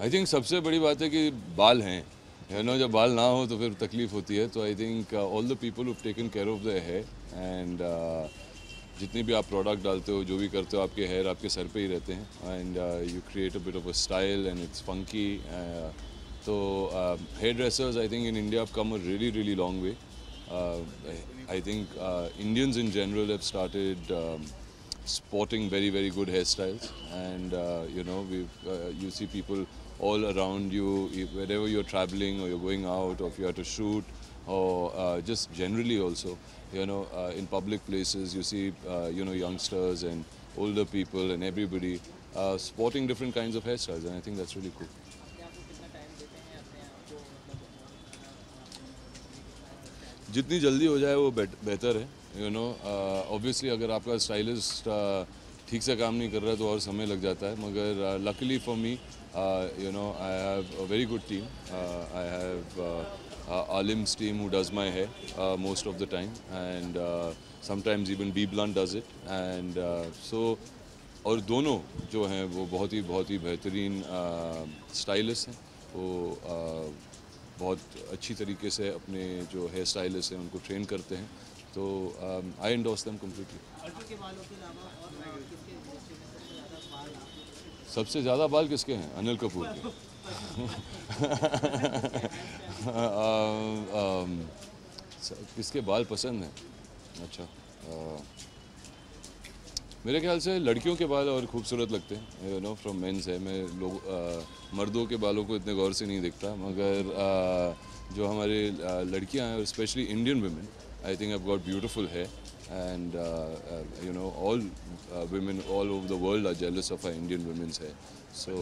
I think सबसे बड़ी बात है कि बाल हैं, जब बाल ना हो तो फिर तकलीफ होती है। तो I think all the people who taken care of the hair and जितनी भी आप प्रोडक्ट डालते हो, जो भी करते हो, आपके हेयर आपके सर पे ही रहते हैं and you create a bit of a style and it's funky. तो hairdressers I think in India have come a really really long way. I think Indians in general have started sporting very very good hairstyles and you see people all around you wherever you're traveling or you're going out or if you have to shoot or just generally also in public places you see youngsters and older people and everybody sporting different kinds of hairstyles and I think that's really cool. जितनी जल्दी हो जाए वो बेहतर है। Obviously अगर आपका stylist ठीक से काम नहीं कर रहा है तो और समय लग जाता है, मगर luckily for me I have a very good team. I have Alim's team who does my hair most of the time and sometimes even B Blunt does it and so और दोनों जो हैं वो बहुत ही बेहतरीन स्टाइलिस्ट हैं. वो बहुत अच्छी तरीके से अपने जो हेयर स्टाइलिस्ट हैं उनको ट्रेन करते हैं. तो आई एंडोर्स देम कम्प्लीटली. सबसे ज़्यादा बाल किसके हैं? अनिल कपूर के. किसके बाल पसंद हैं? अच्छा, मेरे ख्याल से लड़कियों के बाल और खूबसूरत लगते हैं. फ्रॉम मेंस है, मैं मर्दों के बालों को इतने गौर से नहीं देखता, मगर जो हमारे लड़कियां हैं specially Indian women, I think have got beautiful hair and all women all over the world are jealous of our Indian women's hair. So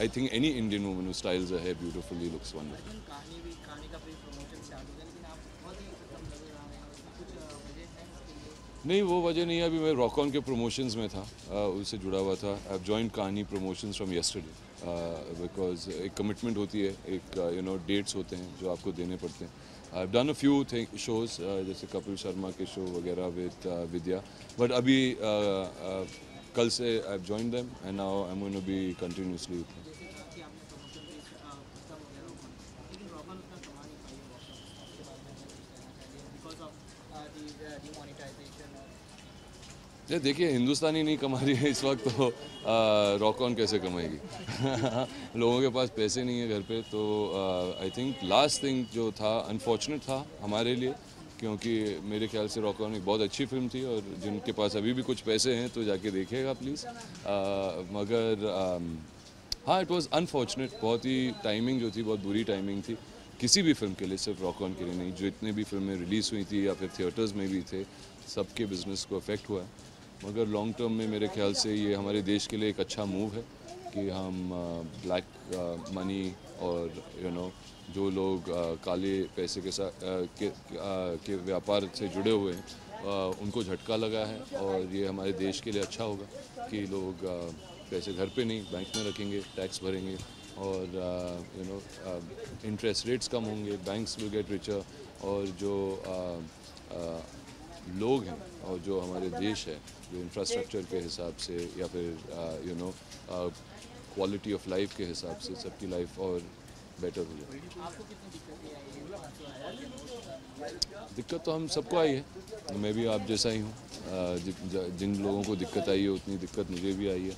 I think any Indian woman who styles her hair beautifully looks wonderful. नहीं, वो वजह नहीं है. अभी मैं rock on के promotions में था, उससे जुड़ा हुआ था. आई हैव जॉइंड कहानी प्रमोशंस फ्रॉम येस्टरडे बिकॉज एक कमिटमेंट होती है, एक डेट्स होते हैं जो आपको देने पड़ते हैं. I have done a few shows जैसे कपिल शर्मा के शो वगैरह विद विद्या, बट अभी कल से I have joined them and now I am going to be continuously with them. देखिए, हिंदुस्तानी नहीं कमा रही है इस वक्त, तो रॉक ऑन कैसे कमाएगी? लोगों के पास पैसे नहीं है घर पे. तो आई थिंक लास्ट थिंग जो था अनफॉर्चुनेट था हमारे लिए, क्योंकि मेरे ख्याल से रॉक ऑन एक बहुत अच्छी फिल्म थी और जिनके पास अभी भी कुछ पैसे हैं तो जाके देखिएगा प्लीज़. मगर हाँ, इट वाज अनफॉर्चुनेट. बहुत ही टाइमिंग जो थी बहुत बुरी टाइमिंग थी किसी भी फिल्म के लिए, सिर्फ रॉक ऑन के लिए नहीं. जितने भी फिल्में रिलीज़ हुई थी या फिर थिएटर्स में भी थे, सबके बिजनेस को अफेक्ट हुआ है. मगर लॉन्ग टर्म में मेरे ख्याल से ये हमारे देश के लिए एक अच्छा मूव है कि हम ब्लैक मनी और जो लोग काले पैसे के साथ के व्यापार से जुड़े हुए हैं उनको झटका लगा है. और ये हमारे देश के लिए अच्छा होगा कि लोग पैसे घर पे नहीं बैंक में रखेंगे, टैक्स भरेंगे और इंटरेस्ट रेट्स कम होंगे, बैंक्स विल गेट रिचर. और जो लोग हैं और जो हमारे देश है, जो इंफ्रास्ट्रक्चर के हिसाब से या फिर क्वालिटी ऑफ लाइफ के हिसाब से सबकी लाइफ और बेटर हो जाए. दिक्कत तो हम सबको आई है, मैं भी आप जैसा ही हूँ. जिन लोगों को दिक्कत आई है उतनी दिक्कत मुझे भी आई है.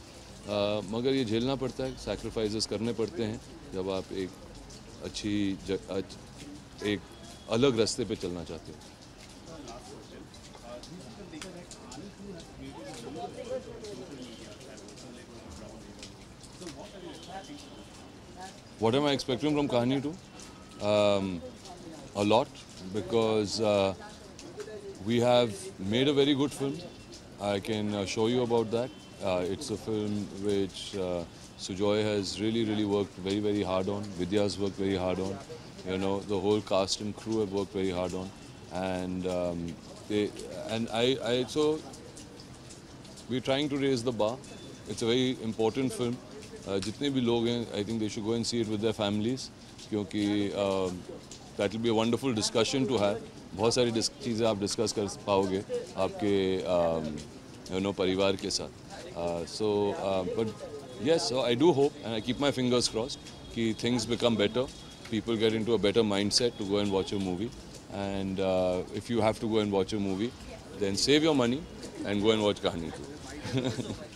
मगर ये झेलना पड़ता है, सैक्रिफाइसेस करने पड़ते हैं जब आप एक अलग रास्ते पे चलना चाहते हो. What am I expecting from Kahani 2? A lot, because we have made a very good film. I can show you about that. It's a film which Sujoy has really worked very hard on. Vidya has worked very hard on. The whole cast and crew have worked very hard on. And so we're trying to raise the bar. It's a very important film. जितने भी लोग हैं, I think they should go and see it with their families, क्योंकि that will be a wonderful discussion to have. बहुत सारी चीज़ें आप discuss कर पाओगे आपके परिवार के साथ. But yes, so I do hope and I keep my fingers crossed कि things become better, people get into a better mindset to go and watch a movie, and if you have to go and watch a movie, then save your money and go and watch Kahani 2.